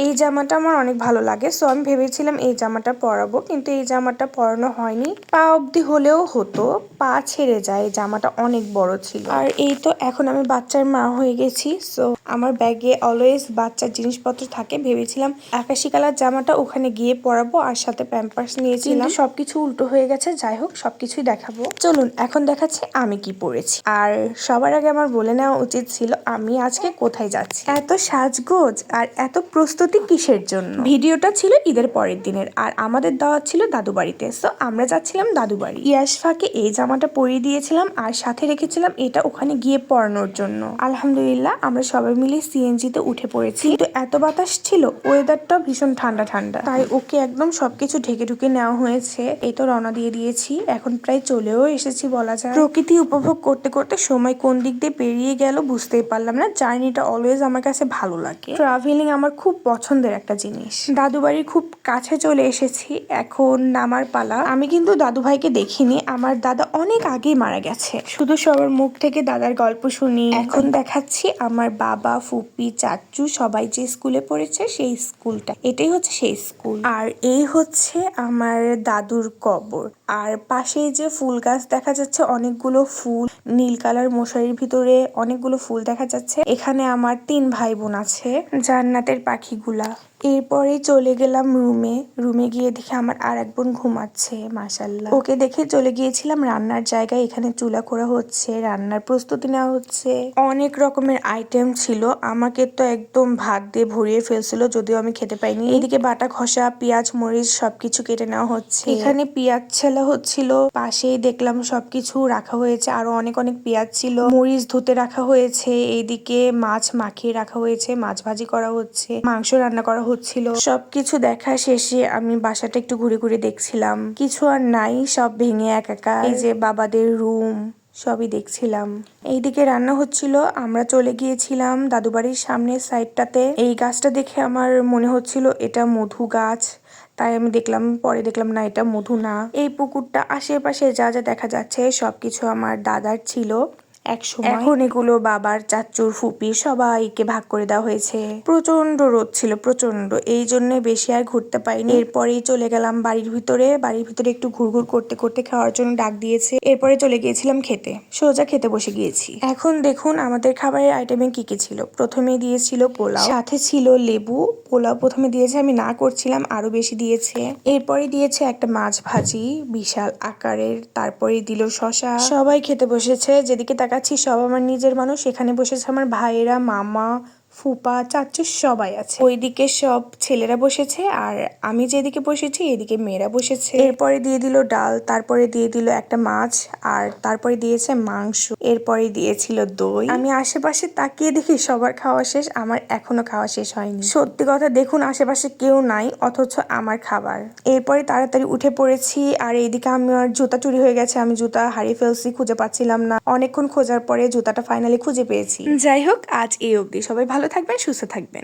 এই জামাটা আমার অনেক ভালো লাগে, সো আমি ভেবেছিলাম এই জামাটা পরাবো, কিন্তু এই জামাটা পরানো হয়নি। পা অবধি হলেও হতো, পা ছেড়ে যায়, জামাটা অনেক বড় ছিল। আর এই তো এখন আমি বাচ্চার মা হয়ে গেছি, সো আমার ব্যাগে অলওয়েজ বাচ্চার জিনিসপত্র থাকে। ভেবেছিলাম আকাশি কালার জামাটা ওখানে গিয়ে পরাবো, আর সাথে প্যাম্পার্স নিয়েছিলাম। সবকিছু উল্টো হয়ে গেছে। যাই হোক, সবকিছুই দেখাবো। চলুন এখন দেখাচ্ছি আমি কি পরেছি। আর সবার আগে আমার বলে নেওয়া উচিত ছিল আমি আজকে কোথায় যাচ্ছি। এত সাজগোজ আর এত প্রস্তুতি কিসের জন্য? ভিডিওটা ছিল ঈদের পরের দিনের, আর আমাদের দাওয়াত ছিল দাদু বাড়িতে, সো আমরা যাচ্ছিলাম দাদু বাড়ি। ইয়াশফাকে এই জামাটা পরিয়ে দিয়েছিলাম, আর সাথে রেখেছিলাম এটা ওখানে গিয়ে পরানোর জন্য। আলহামদুলিল্লাহ আমরা সবাই মিলে সিএনজিতে উঠে পড়েছি, কিন্তু এত বাতাস ছিল, ওয়েদারটা ভীষণ ঠান্ডা ঠান্ডা, তাই ওকে একদম সবকিছু ঢেকে ঢুকে নেওয়া হয়েছে। এই তো রওনা দিয়ে দিয়েছি, এখন প্রায় চলেও এসেছি বলা যায়। প্রকৃতি উপভোগ করতে করতে সময় কোন দিক দিয়ে পেরিয়ে গেল বুঝতেই পারলাম না। জার্নিটা অলওয়েজ আমার কাছে ভালো লাগে। ট্রাভেলিং আমার খুব পছন্দের একটা জিনিস। দাদু বাড়ির খুব কাছে চলে এসেছি, এখন নামার পালা। আমি কিন্তু দাদু ভাইকে দেখিনি, আমার দাদা অনেক আগেই মারা গেছে, শুধু সবার মুখ থেকে দাদার গল্প শুনি। এখন দেখাচ্ছি আমার বাবা, ফুপি, চাচু সবাই যে স্কুলে পড়েছে সেই স্কুলটা, এটাই হচ্ছে সেই স্কুল। আর এই হচ্ছে আমার দাদুর কবর। আর পাশে যে ফুল গাছ দেখা যাচ্ছে, অনেকগুলো ফুল, নীল কালার মশারির ভিতরে অনেকগুলো ফুল দেখা যাচ্ছে। এখানে আমার 3 ভাই বোন আছে, জান্নাতের পাখিগুলা। এরপরে চলে গেলাম রুমে গিয়ে দেখে আমার আর এক বোন ঘুমাচ্ছে। মাশাআল্লাহ, ওকে দেখে চলে গিয়েছিলাম রান্নার জায়গায়। এখানে চুলা করা হচ্ছে, রান্নার প্রস্তুতি নেওয়া হচ্ছে। অনেক রকমের আইটেম ছিল, আমাকে তো একদম ভাত দিয়ে ভরিয়ে ফেলছিল, যদিও আমি খেতে পাইনি। এদিকে বাটা ঘষা, পেঁয়াজ মরিচ সবকিছু কেটে নেওয়া হচ্ছে। এখানে পেঁয়াজ ছেলা হচ্ছিল, পাশেই দেখলাম সবকিছু রাখা হয়েছে, আরো অনেক অনেক পেঁয়াজ ছিল, মরিচ ধুতে রাখা হয়েছে। এইদিকে মাছ মাখিয়ে রাখা হয়েছে, মাছ ভাজি করা হচ্ছে, মাংস রান্না করা হচ্ছিল। সবকিছু দেখা শেষে আমি বাসাটা একটু ঘুরে ঘুরে দেখছিলাম, কিছু আর নাই, সব ভেঙে একাকার। এই যে বাবাদের রুম, সবই দেখছিলাম। এইদিকে রান্না হচ্ছিল, আমরা চলে গিয়েছিলাম দাদু বাড়ির সামনের সাইডটাতে। এই গাছটা দেখে আমার মনে হচ্ছিল এটা মধু গাছ, তাই আমি দেখলাম, পরে দেখলাম না, এটা মধু না। এই পুকুরটা, আশেপাশে যা যা দেখা যাচ্ছে সবকিছু আমার দাদার ছিল একসময়। এখন এগুলো বাবার, চাচুর, ফুপির সবাইকে ভাগ করে দেওয়া হয়েছে। প্রচন্ড রোদ ছিল, প্রচন্ড, এই জন্য বেশি আর ঘুরতে পাইনি। এরপরেই চলে গেলাম বাড়ির ভিতরে একটু ঘুরঘুর করতে করতে খাওয়ার জন্য ডাক দিয়েছে। এরপরে চলে গিয়েছিলাম খেতে, সোজা খেতে বসে গিয়েছি। এখন দেখুন আমাদের খাবারের আইটেমে কি কি ছিল। প্রথমে দিয়েছিল পোলাও, সাথে ছিল লেবু। পোলাও প্রথমে দিয়েছে, আমি না করছিলাম, আরো বেশি দিয়েছে। এরপরে দিয়েছে একটা মাছ ভাজি বিশাল আকারের, তারপরে দিল শশা। সবাই খেতে বসেছে, যেদিকে তাকাচ্ছি সব আমার নিজের মানুষ। এখানে বসেছে আমার ভাইয়েরা, মামা, ফুপা, চাচু সবাই আছে। ওইদিকে সব ছেলেরা বসেছে, আর আমি যেদিকে বসেছি এদিকে মেয়েরা বসেছে। এরপরে দিয়ে দিল ডাল, তারপরে দিয়ে দিল একটা মাছ, আর তারপরে দিয়েছে মাংস, এরপরে দিয়েছিল দই। আমি আশেপাশে তাকিয়ে দেখি সবার খাওয়া শেষ, আমার এখনো খাওয়া শেষ হয়নি। সত্যি কথা, দেখুন আশেপাশে কেউ নাই, অথচ আমার খাবার। এরপরে তাড়াতাড়ি উঠে পড়েছি, আর এইদিকে আমার জুতা চুরি হয়ে গেছে, আমি জুতা হারিয়ে ফেলছি, খুঁজে পাচ্ছিলাম না। অনেকক্ষণ খোঁজার পরে জুতাটা ফাইনালি খুঁজে পেয়েছি। যাই হোক, আজ এই অবধি। সবাই ভালো থাকবেন, সুস্থ থাকবেন।